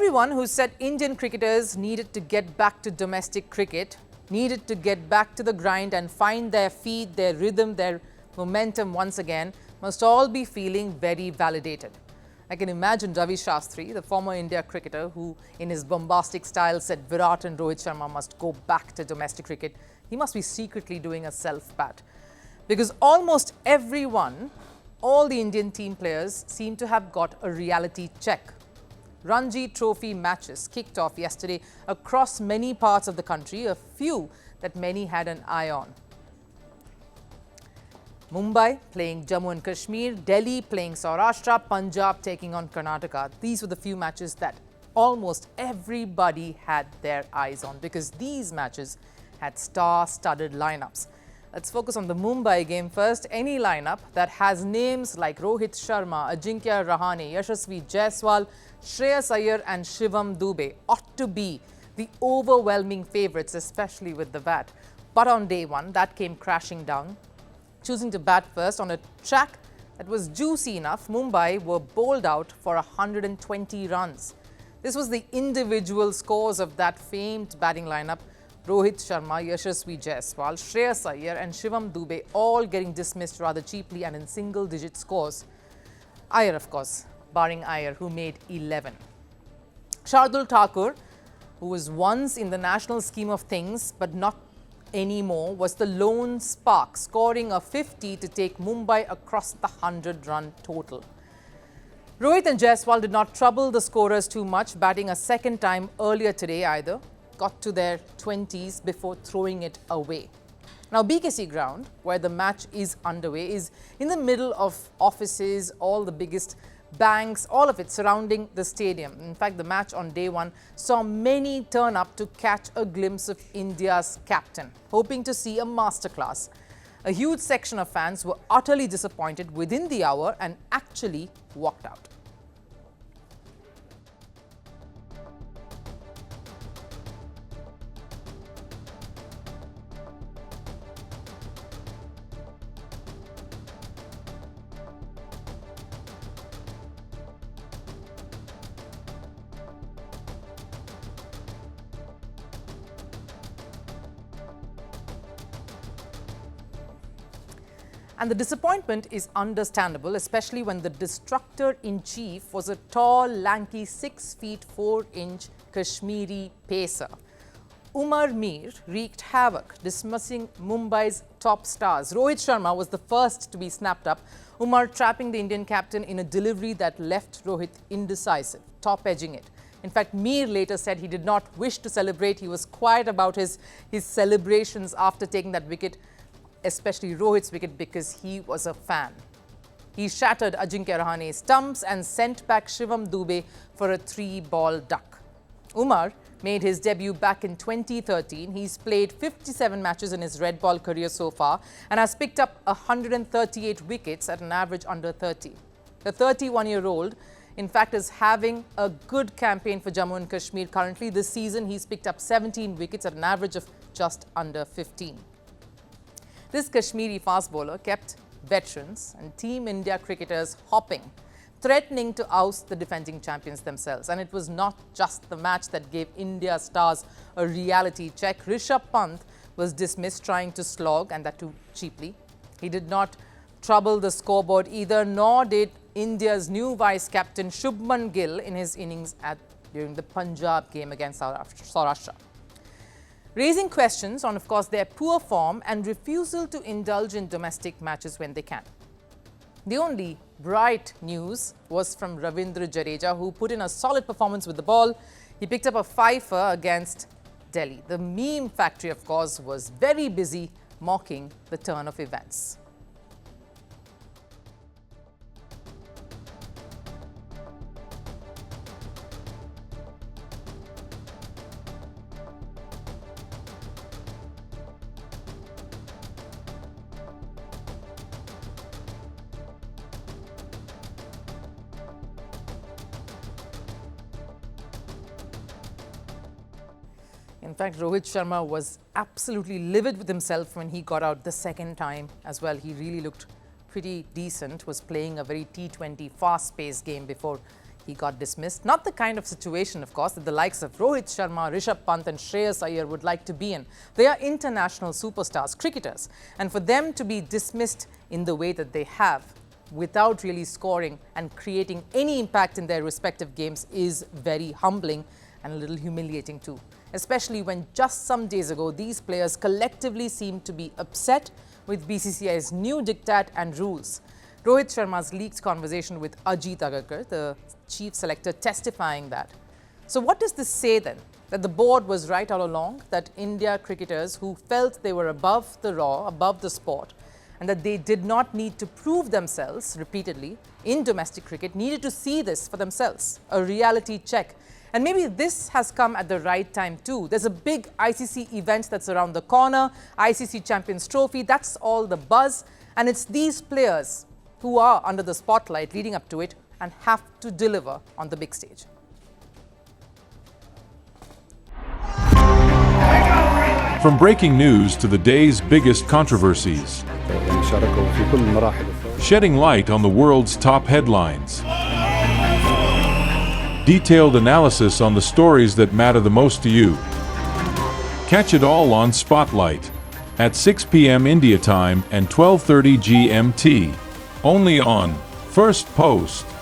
everyone who said Indian cricketers needed to get back to domestic cricket, needed to get back to the grind and find their feet, their rhythm, their momentum once again, must all be feeling very validated. I can imagine Ravi Shastri, the former India cricketer who in his bombastic style said Virat and Rohit Sharma must go back to domestic cricket. He must be secretly doing a self-pat. Because almost everyone, all the Indian team players seem to have got a reality check. Ranji Trophy matches kicked off yesterday across many parts of the country, a few that many had an eye on. Mumbai playing Jammu and Kashmir, Delhi playing Saurashtra, Punjab taking on Karnataka. These were the few matches that almost everybody had their eyes on because these matches had star-studded lineups. Let's focus on the Mumbai game first. Any lineup that has names like Rohit Sharma, Ajinkya Rahane, Yashasvi Jaiswal, Shreyas Iyer and Shivam Dube ought to be the overwhelming favourites, especially with the bat. But on day one, that came crashing down. Choosing to bat first on a track that was juicy enough, Mumbai were bowled out for 120 runs. This was the individual scores of that famed batting lineup. Rohit Sharma, Yashasvi Jaiswal, Shreyas Iyer and Shivam Dube all getting dismissed rather cheaply and in single-digit scores. Iyer, of course, barring Iyer, who made 11. Shardul Thakur, who was once in the national scheme of things but not anymore, was the lone spark, scoring a 50 to take Mumbai across the 100-run total. Rohit and Jaiswal did not trouble the scorers too much, batting a second time earlier today either. Got to their 20s before throwing it away. Now, BKC ground, where the match is underway, is in the middle of offices, all the biggest banks, all of it surrounding the stadium. In fact, the match on day one saw many turn up to catch a glimpse of India's captain, hoping to see a masterclass. A huge section of fans were utterly disappointed within the hour and actually walked out. And the disappointment is understandable, especially when the destructor-in-chief was a tall, lanky 6 feet 4 inch Kashmiri pacer. Umar Mir wreaked havoc, dismissing Mumbai's top stars. Rohit Sharma was the first to be snapped up, Umar trapping the Indian captain in a delivery that left Rohit indecisive, top-edging it. In fact, Mir later said he did not wish to celebrate. He was quiet about his celebrations after taking that wicket, especially Rohit's wicket, because he was a fan. He shattered Ajinkya Rahane's stumps and sent back Shivam Dube for a 3-ball duck. Umar made his debut back in 2013. He's played 57 matches in his red ball career so far and has picked up 138 wickets at an average under 30. The 31-year-old, in fact, is having a good campaign for Jammu and Kashmir currently. This season, he's picked up 17 wickets at an average of just under 15. This Kashmiri fast bowler kept veterans and Team India cricketers hopping, threatening to oust the defending champions themselves. And it was not just the match that gave India stars a reality check. Rishabh Pant was dismissed trying to slog, and that too cheaply. He did not trouble the scoreboard either, nor did India's new vice-captain Shubman Gill in his innings during the Punjab game against Saurashtra, raising questions on, of course, their poor form and refusal to indulge in domestic matches when they can. The only bright news was from Ravindra Jadeja, who put in a solid performance with the ball. He picked up a fifer against Delhi. The meme factory, of course, was very busy mocking the turn of events. In fact, Rohit Sharma was absolutely livid with himself when he got out the second time as well. He really looked pretty decent, was playing a very T20 fast-paced game before he got dismissed. Not the kind of situation, of course, that the likes of Rohit Sharma, Rishabh, Pant and Shreyas Iyer would like to be in. They are international superstars, cricketers. And for them to be dismissed in the way that they have, without really scoring and creating any impact in their respective games, is very humbling and a little humiliating too. Especially when just some days ago, these players collectively seemed to be upset with BCCI's new diktat and rules. Rohit Sharma's leaked conversation with Ajit Agarkar, the chief selector, testifying that. So what does this say then? That the board was right all along, that India cricketers who felt they were above the law, above the sport, and that they did not need to prove themselves repeatedly in domestic cricket, needed to see this for themselves, a reality check. And maybe this has come at the right time too. There's a big ICC event that's around the corner, ICC Champions Trophy, that's all the buzz. And it's these players who are under the spotlight leading up to it and have to deliver on the big stage. From breaking news to the day's biggest controversies, shedding light on the world's top headlines, detailed analysis on the stories that matter the most to you. Catch it all on Spotlight at 6 p.m. India time and 12:30 GMT, only on Firstpost.